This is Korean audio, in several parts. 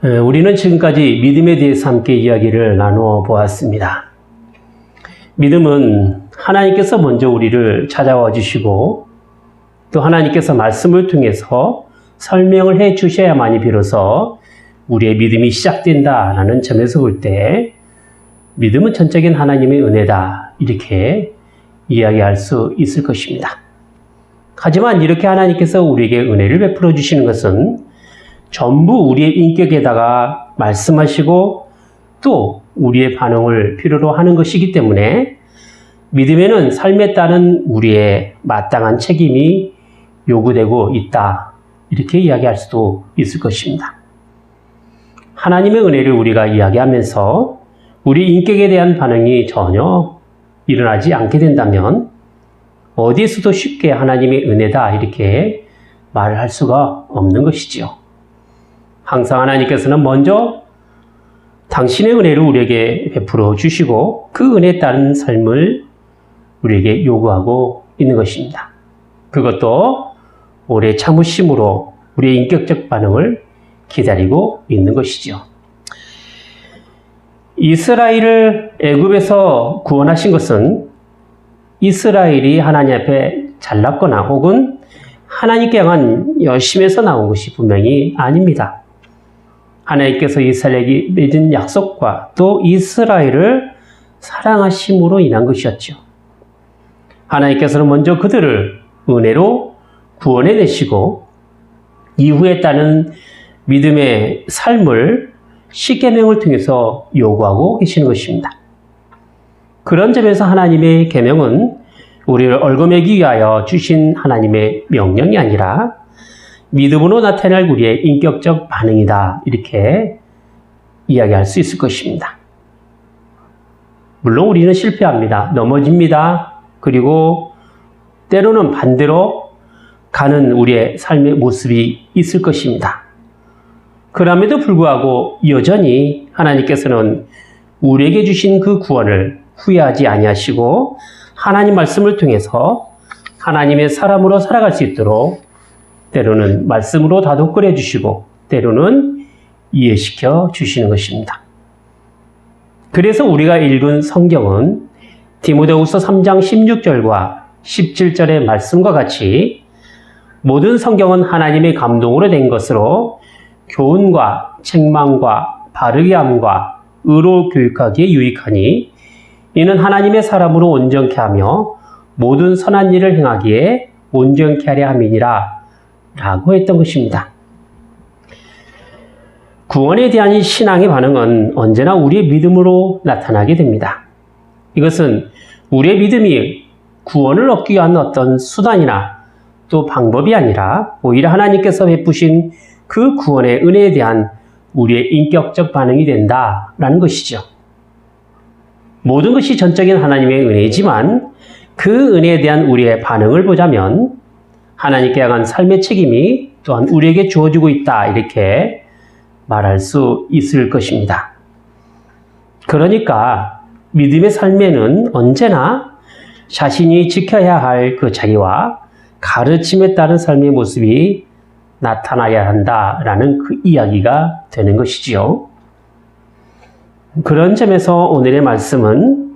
우리는 지금까지 믿음에 대해서 함께 이야기를 나누어 보았습니다. 믿음은 하나님께서 먼저 우리를 찾아와 주시고 또 하나님께서 말씀을 통해서 설명을 해 주셔야만이 비로소 우리의 믿음이 시작된다라는 점에서 볼 때 믿음은 전적인 하나님의 은혜다 이렇게 이야기할 수 있을 것입니다. 하지만 이렇게 하나님께서 우리에게 은혜를 베풀어 주시는 것은 전부 우리의 인격에다가 말씀하시고 또 우리의 반응을 필요로 하는 것이기 때문에 믿음에는 삶에 따른 우리의 마땅한 책임이 요구되고 있다 이렇게 이야기할 수도 있을 것입니다. 하나님의 은혜를 우리가 이야기하면서 우리 인격에 대한 반응이 전혀 일어나지 않게 된다면 어디에서도 쉽게 하나님의 은혜다 이렇게 말을 할 수가 없는 것이지요. 항상 하나님께서는 먼저 당신의 은혜를 우리에게 베풀어 주시고 그 은혜에 따른 삶을 우리에게 요구하고 있는 것입니다. 그것도 오래 참으심으로 우리의 인격적 반응을 기다리고 있는 것이죠. 이스라엘을 애굽에서 구원하신 것은 이스라엘이 하나님 앞에 잘났거나 혹은 하나님께 향한 열심에서 나온 것이 분명히 아닙니다. 하나님께서 이스라엘에게 맺은 약속과 또 이스라엘을 사랑하심으로 인한 것이었죠. 하나님께서는 먼저 그들을 은혜로 구원해내시고 이후에 따른 믿음의 삶을 십계명을 통해서 요구하고 계시는 것입니다. 그런 점에서 하나님의 계명은 우리를 얽어매기 위하여 주신 하나님의 명령이 아니라 믿음으로 나타날 우리의 인격적 반응이다 이렇게 이야기할 수 있을 것입니다. 물론 우리는 실패합니다. 넘어집니다. 그리고 때로는 반대로 가는 우리의 삶의 모습이 있을 것입니다. 그럼에도 불구하고 여전히 하나님께서는 우리에게 주신 그 구원을 후회하지 아니하시고 하나님 말씀을 통해서 하나님의 사람으로 살아갈 수 있도록 때로는 말씀으로 다독거려 주시고 때로는 이해시켜 주시는 것입니다. 그래서 우리가 읽은 성경은 디모데후서 3장 16절과 17절의 말씀과 같이 모든 성경은 하나님의 감동으로 된 것으로 교훈과 책망과 바르게 함과 의로 교육하기에 유익하니 이는 하나님의 사람으로 온전케 하며 모든 선한 일을 행하기에 온전케 하려 함이니라 라고 했던 것입니다. 구원에 대한 신앙의 반응은 언제나 우리의 믿음으로 나타나게 됩니다. 이것은 우리의 믿음이 구원을 얻기 위한 어떤 수단이나 또 방법이 아니라 오히려 하나님께서 베푸신 그 구원의 은혜에 대한 우리의 인격적 반응이 된다라는 것이죠. 모든 것이 전적인 하나님의 은혜이지만 그 은혜에 대한 우리의 반응을 보자면 하나님께 향한 삶의 책임이 또한 우리에게 주어지고 있다 이렇게 말할 수 있을 것입니다. 그러니까 믿음의 삶에는 언제나 자신이 지켜야 할 그 자리와 가르침에 따른 삶의 모습이 나타나야 한다라는 그 이야기가 되는 것이지요. 그런 점에서 오늘의 말씀은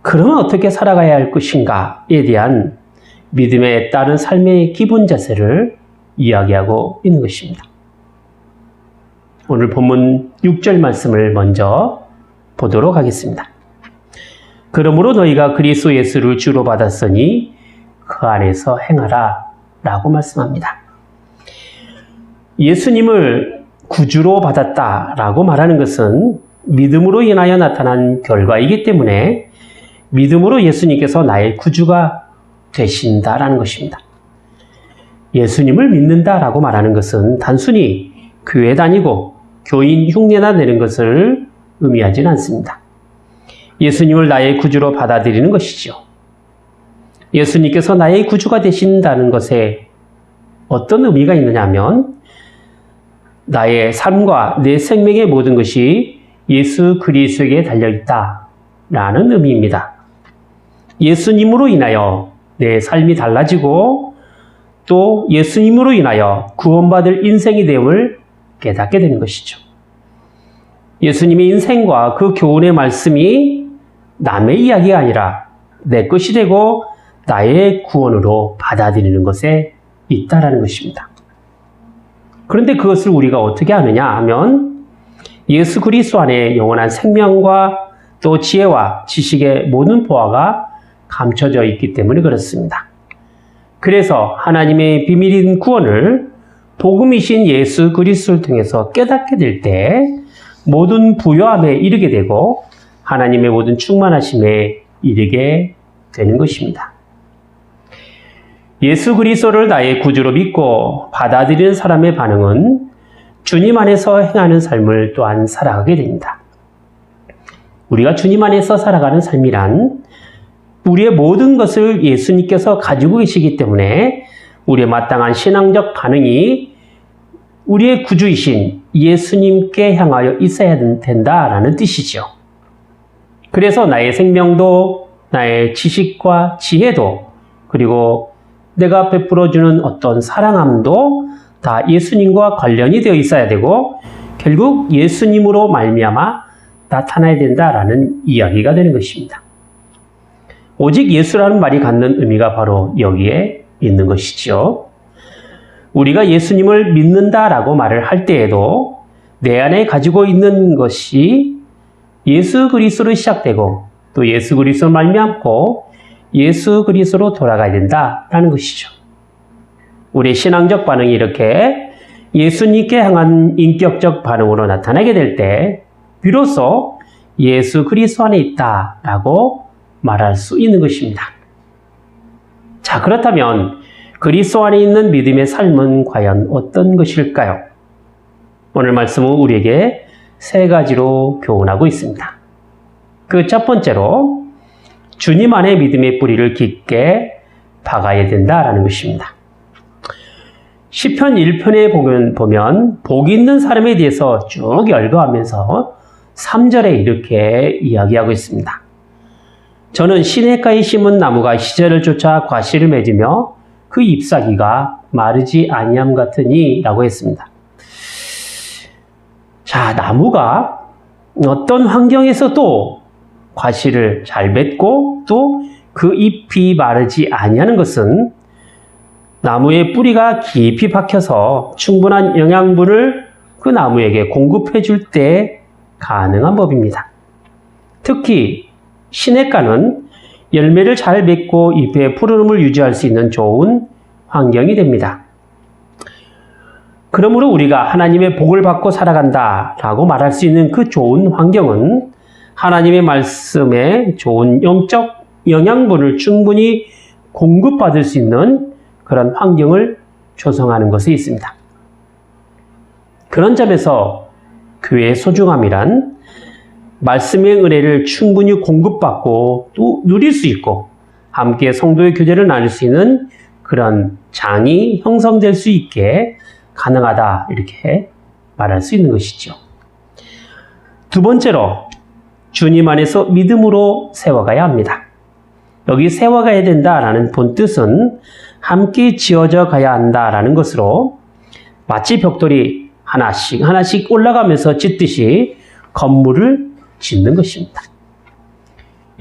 그러면 어떻게 살아가야 할 것인가에 대한 믿음에 따른 삶의 기본 자세를 이야기하고 있는 것입니다. 오늘 본문 6절 말씀을 먼저 보도록 하겠습니다. 그러므로 너희가 그리스도 예수를 주로 받았으니 그 안에서 행하라 라고 말씀합니다. 예수님을 구주로 받았다라고 말하는 것은 믿음으로 인하여 나타난 결과이기 때문에 믿음으로 예수님께서 나의 구주가 되신다라는 것입니다. 예수님을 믿는다라고 말하는 것은 단순히 교회 다니고 교인 흉내나 내는 것을 의미하지는 않습니다. 예수님을 나의 구주로 받아들이는 것이죠. 예수님께서 나의 구주가 되신다는 것에 어떤 의미가 있느냐 하면 나의 삶과 내 생명의 모든 것이 예수 그리스도에게 달려있다라는 의미입니다. 예수님으로 인하여 내 삶이 달라지고 또 예수님으로 인하여 구원받을 인생이 됨을 깨닫게 되는 것이죠. 예수님의 인생과 그 교훈의 말씀이 남의 이야기가 아니라 내 것이 되고 나의 구원으로 받아들이는 것에 있다라는 것입니다. 그런데 그것을 우리가 어떻게 하느냐 하면 예수 그리스도 안에 영원한 생명과 또 지혜와 지식의 모든 보화가 감춰져 있기 때문에 그렇습니다. 그래서 하나님의 비밀인 구원을 복음이신 예수 그리스도를 통해서 깨닫게 될 때 모든 부요함에 이르게 되고 하나님의 모든 충만하심에 이르게 되는 것입니다. 예수 그리스도를 나의 구주로 믿고 받아들이는 사람의 반응은 주님 안에서 행하는 삶을 또한 살아가게 됩니다. 우리가 주님 안에서 살아가는 삶이란 우리의 모든 것을 예수님께서 가지고 계시기 때문에 우리의 마땅한 신앙적 반응이 우리의 구주이신 예수님께 향하여 있어야 된다라는 뜻이죠. 그래서 나의 생명도 나의 지식과 지혜도 그리고 내가 베풀어주는 어떤 사랑함도 다 예수님과 관련이 되어 있어야 되고 결국 예수님으로 말미암아 나타나야 된다라는 이야기가 되는 것입니다. 오직 예수라는 말이 갖는 의미가 바로 여기에 있는 것이죠. 우리가 예수님을 믿는다라고 말을 할 때에도 내 안에 가지고 있는 것이 예수 그리스도로 시작되고 또 예수 그리스도로 말미암고 예수 그리스도로 돌아가야 된다라는 것이죠. 우리의 신앙적 반응이 이렇게 예수님께 향한 인격적 반응으로 나타나게 될 때 비로소 예수 그리스도 안에 있다라고 말할 수 있는 것입니다. 자, 그렇다면 그리스도 안에 있는 믿음의 삶은 과연 어떤 것일까요? 오늘 말씀은 우리에게 세 가지로 교훈하고 있습니다. 그 첫 번째로 주님 안에 믿음의 뿌리를 깊게 박아야 된다라는 것입니다. 시편 1편에 보면 복 있는 사람에 대해서 쭉 열거하면서 3절에 이렇게 이야기하고 있습니다. 저는 시냇가에 심은 나무가 시절을 쫓아 과실을 맺으며 그 잎사귀가 마르지 아니함 같으니 라고 했습니다. 자, 나무가 어떤 환경에서도 과실을 잘 맺고 또 그 잎이 마르지 아니하는 것은 나무의 뿌리가 깊이 박혀서 충분한 영양분을 그 나무에게 공급해 줄 때 가능한 법입니다. 특히 시냇가는 열매를 잘 맺고 잎의 푸르름을 유지할 수 있는 좋은 환경이 됩니다. 그러므로 우리가 하나님의 복을 받고 살아간다라고 말할 수 있는 그 좋은 환경은 하나님의 말씀에 좋은 영적 영양분을 충분히 공급받을 수 있는 그런 환경을 조성하는 것에 있습니다. 그런 점에서 교회의 소중함이란 말씀의 은혜를 충분히 공급받고 또 누릴 수 있고 함께 성도의 교제를 나눌 수 있는 그런 장이 형성될 수 있게 가능하다 이렇게 말할 수 있는 것이죠. 두 번째로 주님 안에서 믿음으로 세워가야 합니다. 여기 세워가야 된다라는 본뜻은 함께 지어져 가야 한다라는 것으로 마치 벽돌이 하나씩 올라가면서 짓듯이 건물을 짓는 것입니다.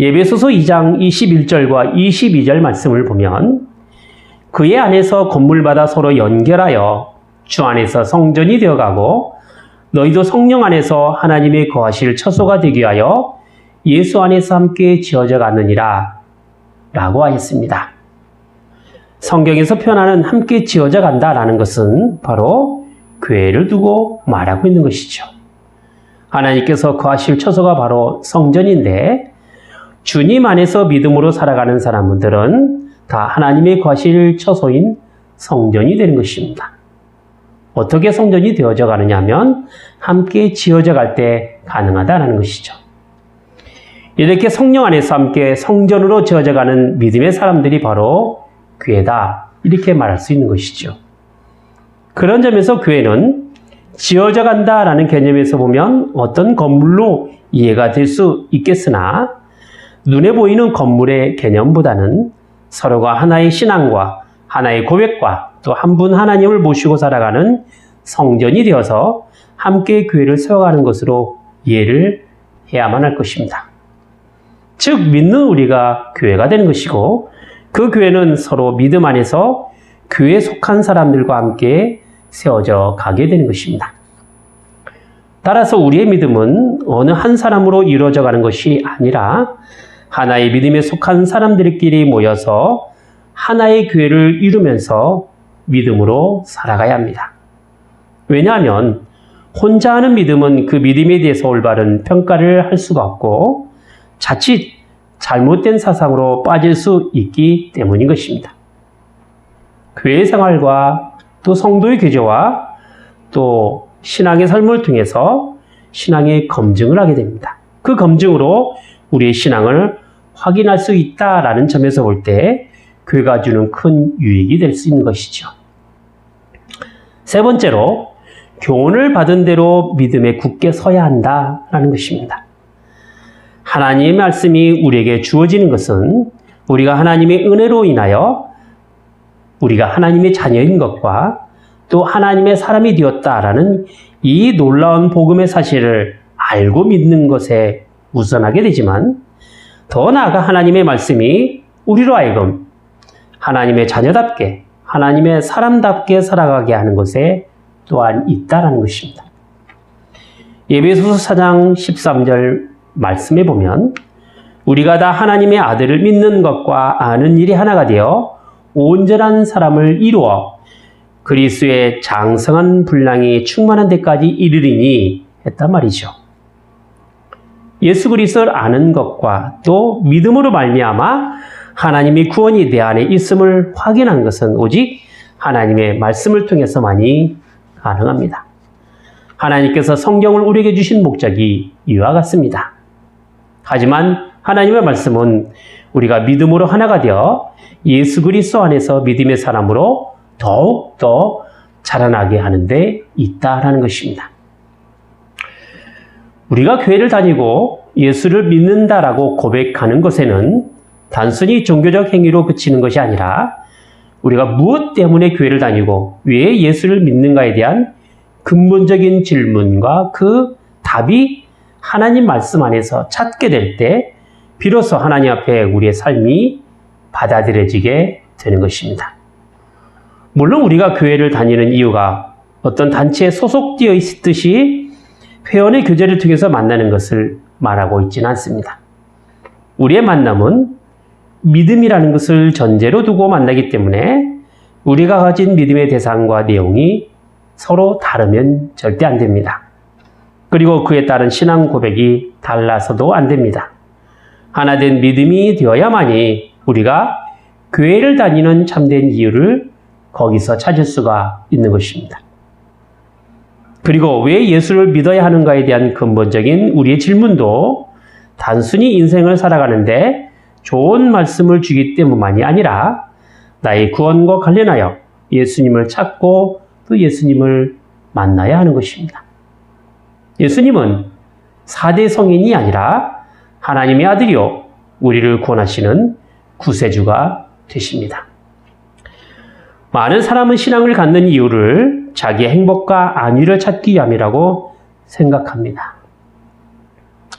에베소서 2장 21절과 22절 말씀을 보면 그의 안에서 건물마다 서로 연결하여 주 안에서 성전이 되어가고 너희도 성령 안에서 하나님의 거하실 처소가 되기 위하여 예수 안에서 함께 지어져 가느니라 라고 하였습니다. 성경에서 표현하는 함께 지어져 간다라는 것은 바로 교회를 두고 말하고 있는 것이죠. 하나님께서 거하실 처소가 바로 성전인데 주님 안에서 믿음으로 살아가는 사람들은 다 하나님의 거하실 처소인 성전이 되는 것입니다. 어떻게 성전이 되어져 가느냐 하면 함께 지어져 갈 때 가능하다는 것이죠. 이렇게 성령 안에서 함께 성전으로 지어져 가는 믿음의 사람들이 바로 교회다 이렇게 말할 수 있는 것이죠. 그런 점에서 교회는 지어져 간다라는 개념에서 보면 어떤 건물로 이해가 될 수 있겠으나 눈에 보이는 건물의 개념보다는 서로가 하나의 신앙과 하나의 고백과 또 한 분 하나님을 모시고 살아가는 성전이 되어서 함께 교회를 세워가는 것으로 이해를 해야만 할 것입니다. 즉 믿는 우리가 교회가 되는 것이고 그 교회는 서로 믿음 안에서 교회에 속한 사람들과 함께 세워져 가게 되는 것입니다. 따라서 우리의 믿음은 어느 한 사람으로 이루어져 가는 것이 아니라 하나의 믿음에 속한 사람들끼리 모여서 하나의 교회를 이루면서 믿음으로 살아가야 합니다. 왜냐하면 혼자 하는 믿음은 그 믿음에 대해서 올바른 평가를 할 수가 없고 자칫 잘못된 사상으로 빠질 수 있기 때문인 것입니다. 교회 생활과 또 성도의 교제와 또 신앙의 삶을 통해서 신앙의 검증을 하게 됩니다. 그 검증으로 우리의 신앙을 확인할 수 있다라는 점에서 볼 때 교회가 주는 큰 유익이 될 수 있는 것이죠. 세 번째로 교훈을 받은 대로 믿음에 굳게 서야 한다라는 것입니다. 하나님의 말씀이 우리에게 주어지는 것은 우리가 하나님의 은혜로 인하여 우리가 하나님의 자녀인 것과 또 하나님의 사람이 되었다라는 이 놀라운 복음의 사실을 알고 믿는 것에 우선하게 되지만 더 나아가 하나님의 말씀이 우리로 하여금 하나님의 자녀답게 하나님의 사람답게 살아가게 하는 것에 또한 있다라는 것입니다. 에베소서 4장 13절 말씀에 보면 우리가 다 하나님의 아들을 믿는 것과 아는 일이 하나가 되어 온전한 사람을 이루어 그리스도의 장성한 분량이 충만한 데까지 이르리니 했단 말이죠. 예수 그리스도를 아는 것과 또 믿음으로 말미암아 하나님의 구원이 내 안에 있음을 확인한 것은 오직 하나님의 말씀을 통해서만이 가능합니다. 하나님께서 성경을 우리에게 주신 목적이 이와 같습니다. 하지만 하나님의 말씀은 우리가 믿음으로 하나가 되어 예수 그리스도 안에서 믿음의 사람으로 더욱더 자라나게 하는 데 있다라는 것입니다. 우리가 교회를 다니고 예수를 믿는다라고 고백하는 것에는 단순히 종교적 행위로 그치는 것이 아니라 우리가 무엇 때문에 교회를 다니고 왜 예수를 믿는가에 대한 근본적인 질문과 그 답이 하나님 말씀 안에서 찾게 될 때 비로소 하나님 앞에 우리의 삶이 받아들여지게 되는 것입니다. 물론 우리가 교회를 다니는 이유가 어떤 단체에 소속되어 있듯이 회원의 교제를 통해서 만나는 것을 말하고 있지는 않습니다. 우리의 만남은 믿음이라는 것을 전제로 두고 만나기 때문에 우리가 가진 믿음의 대상과 내용이 서로 다르면 절대 안 됩니다. 그리고 그에 따른 신앙 고백이 달라서도 안 됩니다. 하나된 믿음이 되어야만이 우리가 교회를 다니는 참된 이유를 거기서 찾을 수가 있는 것입니다. 그리고 왜 예수를 믿어야 하는가에 대한 근본적인 우리의 질문도 단순히 인생을 살아가는데 좋은 말씀을 주기 때문만이 아니라 나의 구원과 관련하여 예수님을 찾고 또 예수님을 만나야 하는 것입니다. 예수님은 4대 성인이 아니라 하나님의 아들이요 우리를 구원하시는 구세주가 되십니다. 많은 사람은 신앙을 갖는 이유를 자기의 행복과 안위를 찾기 위함이라고 생각합니다.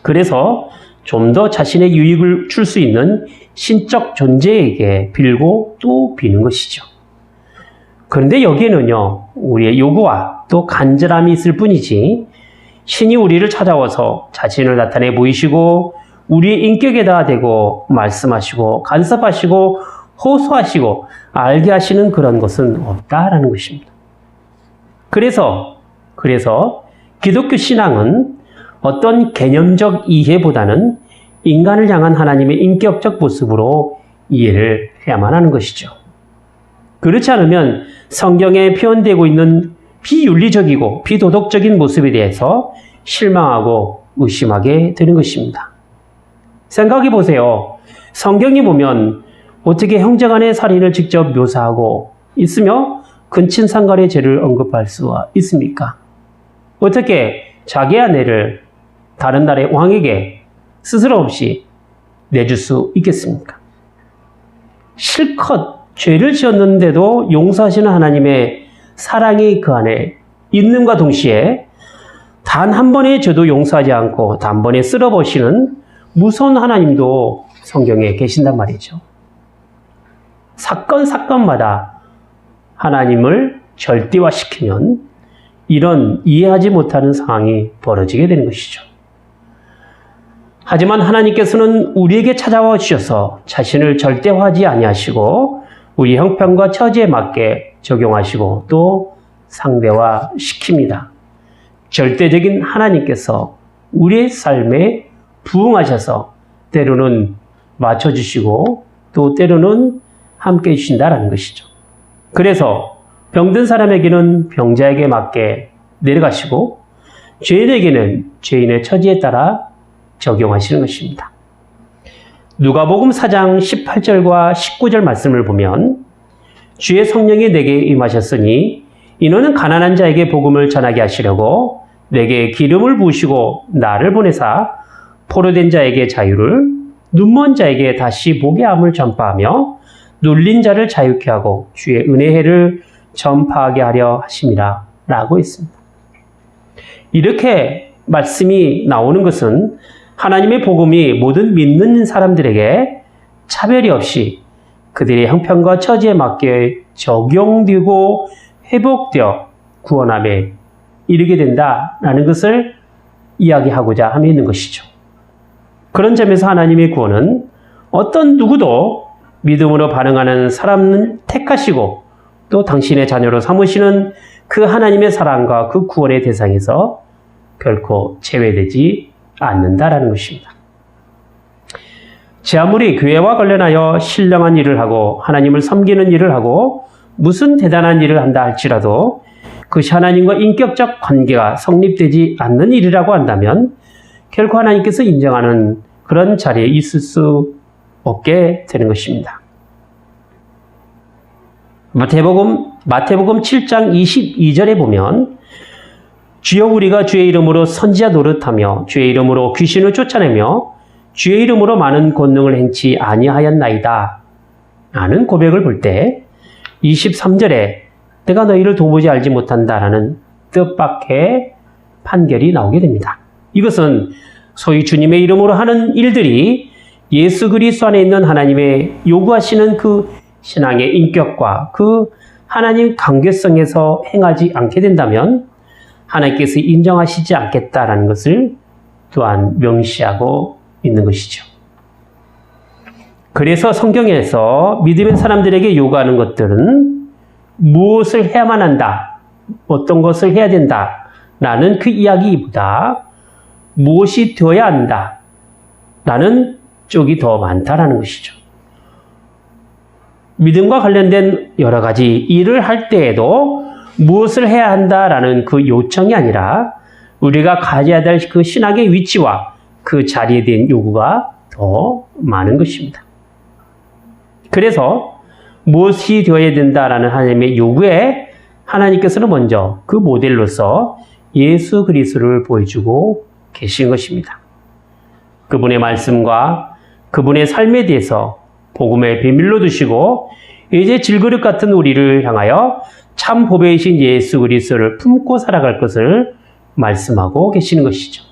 그래서 좀 더 자신의 유익을 줄 수 있는 신적 존재에게 빌고 또 비는 것이죠. 그런데 여기에는요, 우리의 요구와 또 간절함이 있을 뿐이지 신이 우리를 찾아와서 자신을 나타내 보이시고 우리의 인격에다 대고 말씀하시고 간섭하시고 호소하시고 알게 하시는 그런 것은 없다라는 것입니다. 그래서 기독교 신앙은 어떤 개념적 이해보다는 인간을 향한 하나님의 인격적 모습으로 이해를 해야만 하는 것이죠. 그렇지 않으면 성경에 표현되고 있는 비윤리적이고 비도덕적인 모습에 대해서 실망하고 의심하게 되는 것입니다. 생각해 보세요. 성경에 보면 어떻게 형제간의 살인을 직접 묘사하고 있으며 근친상간의 죄를 언급할 수가 있습니까? 어떻게 자기 아내를 다른 나라의 왕에게 스스럼 없이 내줄 수 있겠습니까? 실컷 죄를 지었는데도 용서하시는 하나님의 사랑이 그 안에 있는과 동시에 단 한 번의 죄도 용서하지 않고 단번에 쓸어버리시는 무서운 하나님도 성경에 계신단 말이죠. 사건마다 하나님을 절대화시키면 이런 이해하지 못하는 상황이 벌어지게 되는 것이죠. 하지만 하나님께서는 우리에게 찾아와 주셔서 자신을 절대화하지 아니하시고 우리 형편과 처지에 맞게 적용하시고 또 상대화시킵니다. 절대적인 하나님께서 우리의 삶에 부응하셔서 때로는 맞춰주시고 또 때로는 함께 해주신다라는 것이죠. 그래서 병든 사람에게는 병자에게 맞게 내려가시고 죄인에게는 죄인의 처지에 따라 적용하시는 것입니다. 누가복음 4장 18절과 19절 말씀을 보면 주의 성령이 내게 임하셨으니 이노는 가난한 자에게 복음을 전하게 하시려고 내게 기름을 부으시고 나를 보내사 포로된 자에게 자유를 눈먼 자에게 다시 보게 함을 전파하며 눌린 자를 자유케 하고 주의 은혜를 전파하게 하려 하심이라 라고 했습니다. 이렇게 말씀이 나오는 것은 하나님의 복음이 모든 믿는 사람들에게 차별이 없이 그들의 형편과 처지에 맞게 적용되고 회복되어 구원함에 이르게 된다라는 것을 이야기하고자 하며 있는 것이죠. 그런 점에서 하나님의 구원은 어떤 누구도 믿음으로 반응하는 사람을 택하시고 또 당신의 자녀로 삼으시는 그 하나님의 사랑과 그 구원의 대상에서 결코 제외되지 않는다라는 것입니다. 제 아무리 교회와 관련하여 신령한 일을 하고 하나님을 섬기는 일을 하고 무슨 대단한 일을 한다 할지라도 그것이 하나님과 인격적 관계가 성립되지 않는 일이라고 한다면 결코 하나님께서 인정하는 그런 자리에 있을 수 없게 되는 것입니다. 마태복음 7장 22절에 보면 주여 우리가 주의 이름으로 선지자 노릇하며 주의 이름으로 귀신을 쫓아내며 주의 이름으로 많은 권능을 행치 아니하였나이다 라는 고백을 볼 때 23절에 내가 너희를 도무지 알지 못한다라는 뜻밖의 판결이 나오게 됩니다. 이것은 소위 주님의 이름으로 하는 일들이 예수 그리스도 안에 있는 하나님의 요구하시는 그 신앙의 인격과 그 하나님 관계성에서 행하지 않게 된다면 하나님께서 인정하시지 않겠다라는 것을 또한 명시하고 있는 것이죠. 그래서 성경에서 믿음의 사람들에게 요구하는 것들은 무엇을 해야만 한다, 어떤 것을 해야 된다 라는 그 이야기보다 무엇이 되어야 한다 라는 쪽이 더 많다라는 것이죠. 믿음과 관련된 여러 가지 일을 할 때에도 무엇을 해야 한다라는 그 요청이 아니라 우리가 가져야 될 그 신학의 위치와 그 자리에 대한 요구가 더 많은 것입니다. 그래서 무엇이 되어야 된다라는 하나님의 요구에 하나님께서는 먼저 그 모델로서 예수 그리스도를 보여주고 계신 것입니다. 그분의 말씀과 그분의 삶에 대해서 복음의 비밀로 두시고 이제 질그릇 같은 우리를 향하여 참 보배이신 예수 그리스도를 품고 살아갈 것을 말씀하고 계시는 것이죠.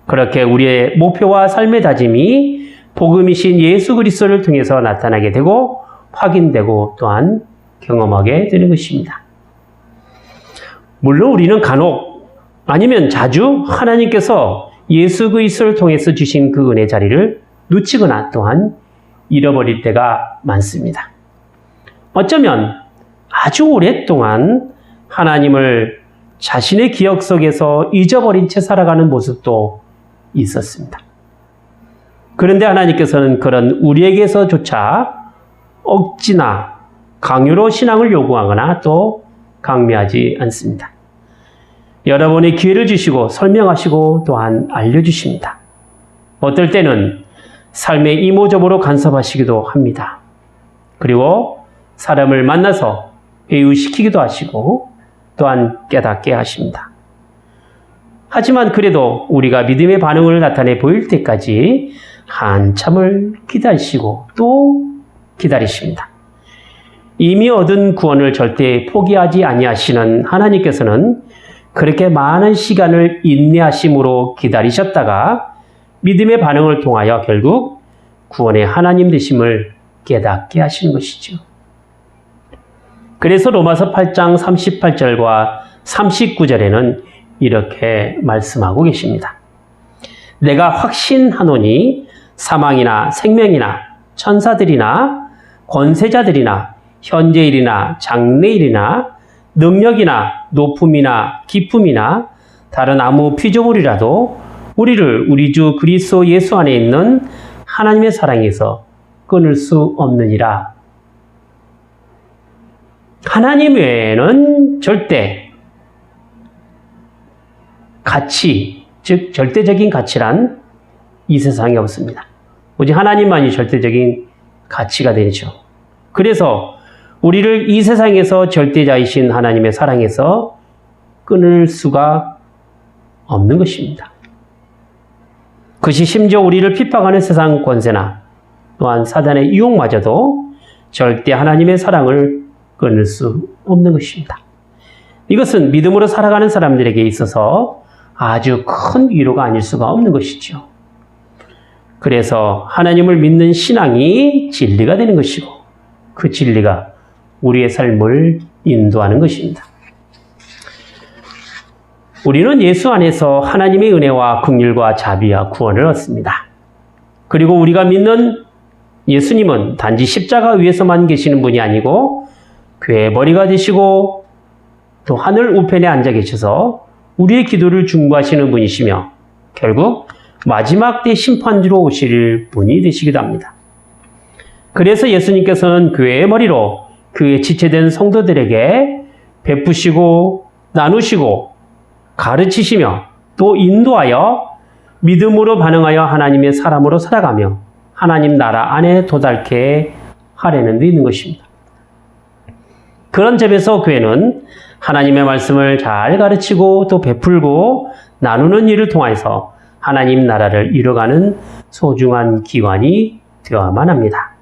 그렇게 우리의 목표와 삶의 다짐이 복음이신 예수 그리스도를 통해서 나타나게 되고 확인되고 또한 경험하게 되는 것입니다. 물론 우리는 간혹 아니면 자주 하나님께서 예수 그리스도를 통해서 주신 그 은혜 자리를 놓치거나 또한 잃어버릴 때가 많습니다. 어쩌면 아주 오랫동안 하나님을 자신의 기억 속에서 잊어버린 채 살아가는 모습도 있었습니다. 그런데 하나님께서는 그런 우리에게서조차 억지나 강요로 신앙을 요구하거나 또 강요하지 않습니다. 여러분이 기회를 주시고 설명하시고 또한 알려주십니다. 어떨 때는 삶의 이모저모로 간섭하시기도 합니다. 그리고 사람을 만나서 회유시키기도 하시고 또한 깨닫게 하십니다. 하지만 그래도 우리가 믿음의 반응을 나타내 보일 때까지 한참을 기다리시고 또 기다리십니다. 이미 얻은 구원을 절대 포기하지 아니하시는 하나님께서는 그렇게 많은 시간을 인내하심으로 기다리셨다가 믿음의 반응을 통하여 결국 구원의 하나님 되심을 깨닫게 하시는 것이죠. 그래서 로마서 8장 38절과 39절에는 이렇게 말씀하고 계십니다. 내가 확신하노니 사망이나 생명이나 천사들이나 권세자들이나 현재일이나 장래일이나 능력이나 높음이나 깊음이나 다른 아무 피조물이라도 우리를 우리 주 그리스도 예수 안에 있는 하나님의 사랑에서 끊을 수 없느니라. 하나님 외에는 절대 가치, 즉 절대적인 가치란 이 세상에 없습니다. 오직 하나님만이 절대적인 가치가 되죠. 그래서 우리를 이 세상에서 절대자이신 하나님의 사랑에서 끊을 수가 없는 것입니다. 그것이 심지어 우리를 핍박하는 세상 권세나 또한 사단의 유혹마저도 절대 하나님의 사랑을 끊을 수 없는 것입니다. 이것은 믿음으로 살아가는 사람들에게 있어서 아주 큰 위로가 아닐 수가 없는 것이죠. 그래서 하나님을 믿는 신앙이 진리가 되는 것이고 그 진리가 우리의 삶을 인도하는 것입니다. 우리는 예수 안에서 하나님의 은혜와 긍휼과 자비와 구원을 얻습니다. 그리고 우리가 믿는 예수님은 단지 십자가 위에서만 계시는 분이 아니고 괴머리가 되시고 또 하늘 우편에 앉아 계셔서 우리의 기도를 중보하시는 분이시며 결국 마지막 때 심판주로 오실 분이 되시기도 합니다. 그래서 예수님께서는 교회의 머리로 그의 지체된 성도들에게 베푸시고 나누시고 가르치시며 또 인도하여 믿음으로 반응하여 하나님의 사람으로 살아가며 하나님 나라 안에 도달케 하려는 데 있는 것입니다. 그런 점에서 교회는 하나님의 말씀을 잘 가르치고 또 베풀고 나누는 일을 통해서 하나님 나라를 이뤄가는 소중한 기관이 되어야만 합니다.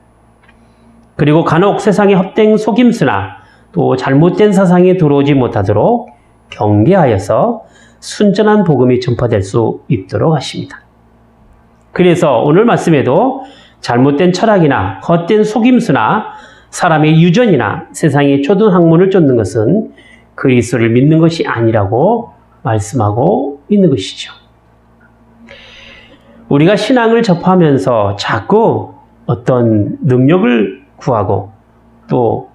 그리고 간혹 세상의 헛된 속임수나 또 잘못된 사상에 들어오지 못하도록 경계하여서 순전한 복음이 전파될 수 있도록 하십니다. 그래서 오늘 말씀에도 잘못된 철학이나 헛된 속임수나 사람의 유전이나 세상의 초등 학문을 쫓는 것은 그리스도를 믿는 것이 아니라고 말씀하고 있는 것이죠. 우리가 신앙을 접하면서 자꾸 어떤 능력을 구하고 또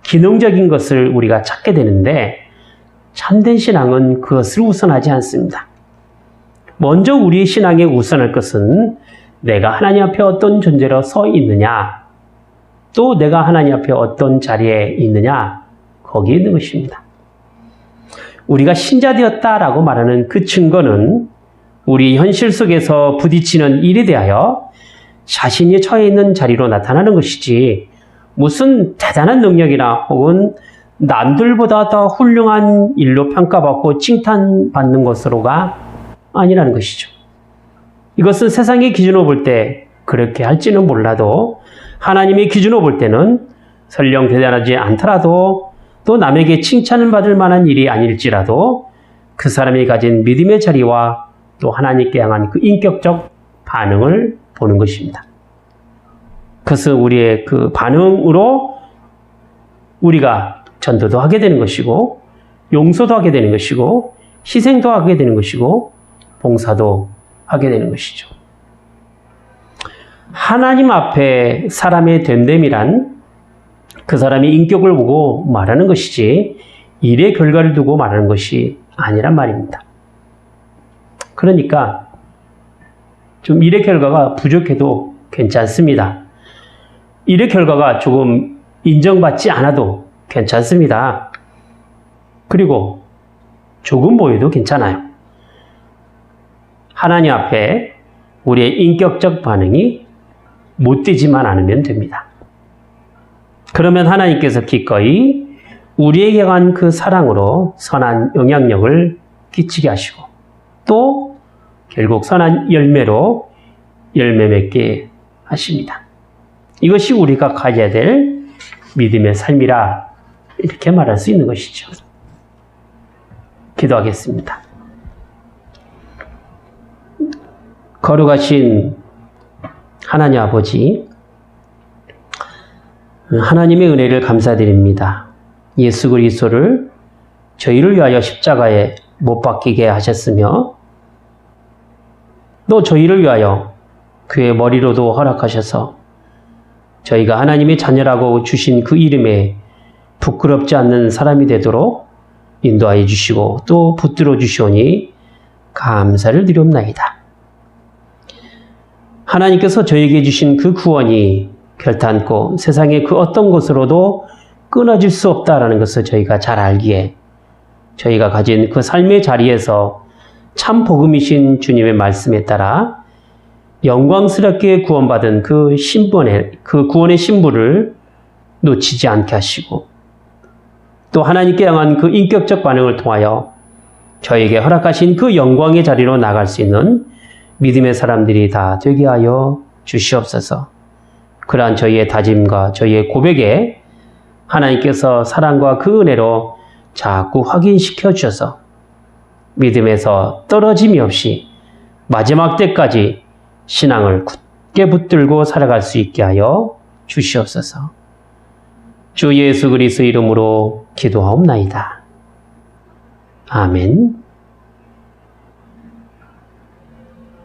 기능적인 것을 우리가 찾게 되는데 참된 신앙은 그것을 우선하지 않습니다. 먼저 우리의 신앙에 우선할 것은 내가 하나님 앞에 어떤 존재로 서 있느냐, 또 내가 하나님 앞에 어떤 자리에 있느냐, 거기에 있는 것입니다. 우리가 신자 되었다라고 말하는 그 증거는 우리 현실 속에서 부딪히는 일에 대하여 자신이 처해 있는 자리로 나타나는 것이지 무슨 대단한 능력이나 혹은 남들보다 더 훌륭한 일로 평가받고 칭찬받는 것으로가 아니라는 것이죠. 이것은 세상의 기준으로 볼 때 그렇게 할지는 몰라도 하나님의 기준으로 볼 때는 설령 대단하지 않더라도 또 남에게 칭찬을 받을 만한 일이 아닐지라도 그 사람이 가진 믿음의 자리와 또 하나님께 향한 그 인격적 반응을 보는 것입니다. 그것은 우리의 그 반응으로 우리가 전도도 하게 되는 것이고 용서도 하게 되는 것이고 희생도 하게 되는 것이고 봉사도 하게 되는 것이죠. 하나님 앞에 사람의 됨됨이란 그 사람이 인격을 보고 말하는 것이지 일의 결과를 두고 말하는 것이 아니란 말입니다. 그러니까 좀 일의 결과가 부족해도 괜찮습니다. 일의 결과가 조금 인정받지 않아도 괜찮습니다. 그리고 조금 보여도 괜찮아요. 하나님 앞에 우리의 인격적 반응이 못되지만 않으면 됩니다. 그러면 하나님께서 기꺼이 우리에게 한 그 사랑으로 선한 영향력을 끼치게 하시고 또 결국 선한 열매로 열매 맺게 하십니다. 이것이 우리가 가져야 될 믿음의 삶이라 이렇게 말할 수 있는 것이죠. 기도하겠습니다. 거룩하신 하나님 아버지, 하나님의 은혜를 감사드립니다. 예수 그리스도를 저희를 위하여 십자가에 못 박히게 하셨으며 또 저희를 위하여 그의 머리로도 허락하셔서 저희가 하나님의 자녀라고 주신 그 이름에 부끄럽지 않는 사람이 되도록 인도하여 주시고 또 붙들어 주시오니 감사를 드리옵나이다. 하나님께서 저에게 주신 그 구원이 결탄코 세상의 그 어떤 것으로도 끊어질 수 없다라는 것을 저희가 잘 알기에 저희가 가진 그 삶의 자리에서 참 복음이신 주님의 말씀에 따라 영광스럽게 구원받은 그 구원의 신분을 놓치지 않게 하시고 또 하나님께 향한 그 인격적 반응을 통하여 저에게 허락하신 그 영광의 자리로 나갈 수 있는 믿음의 사람들이 다 되게 하여 주시옵소서. 그러한 저희의 다짐과 저희의 고백에 하나님께서 사랑과 그 은혜로 자꾸 확인시켜 주셔서 믿음에서 떨어짐이 없이 마지막 때까지 신앙을 굳게 붙들고 살아갈 수 있게 하여 주시옵소서. 주 예수 그리스도 이름으로 기도하옵나이다. 아멘.